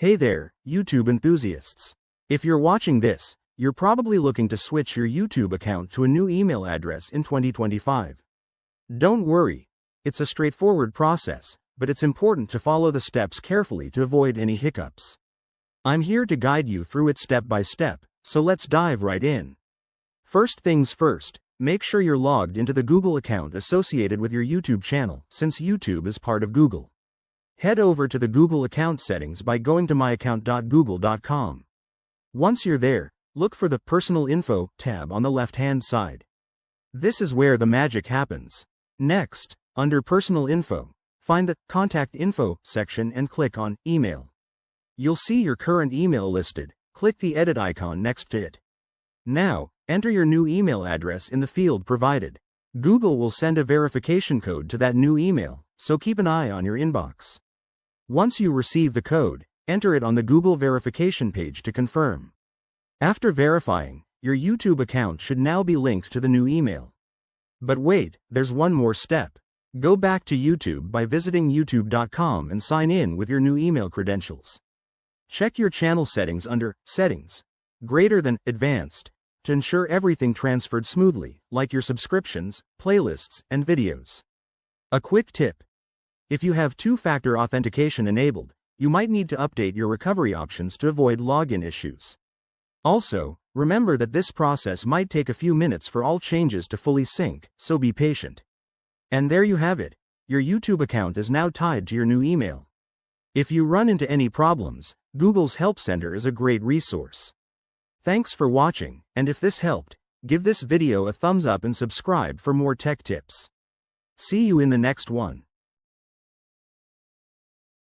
Hey there, YouTube enthusiasts. If you're watching this, you're probably looking to switch your YouTube account to a new email address in 2025. Don't worry, it's a straightforward process, but it's important to follow the steps carefully to avoid any hiccups. I'm here to guide you through it step by step, so let's dive right in. First things first, make sure you're logged into the Google account associated with your YouTube channel, since YouTube is part of Google. Head over to the Google account settings by going to myaccount.google.com. Once you're there, look for the Personal Info tab on the left-hand side. This is where the magic happens. Next, under Personal Info, find the Contact Info section and click on Email. You'll see your current email listed. Click the edit icon next to it. Now, enter your new email address in the field provided. Google will send a verification code to that new email, so keep an eye on your inbox. Once you receive the code, enter it on the Google verification page to confirm. After verifying, your YouTube account should now be linked to the new email. But wait, there's one more step. Go back to YouTube by visiting youtube.com and sign in with your new email credentials. Check your channel settings under Settings, Greater than Advanced, to ensure everything transferred smoothly, like your subscriptions, playlists, and videos. A quick tip. If you have two-factor authentication enabled, you might need to update your recovery options to avoid login issues. Also, remember that this process might take a few minutes for all changes to fully sync, so be patient. And there you have it. Your YouTube account is now tied to your new email. If you run into any problems, Google's Help Center is a great resource. Thanks for watching, and if this helped, give this video a thumbs up and subscribe for more tech tips. See you in the next one.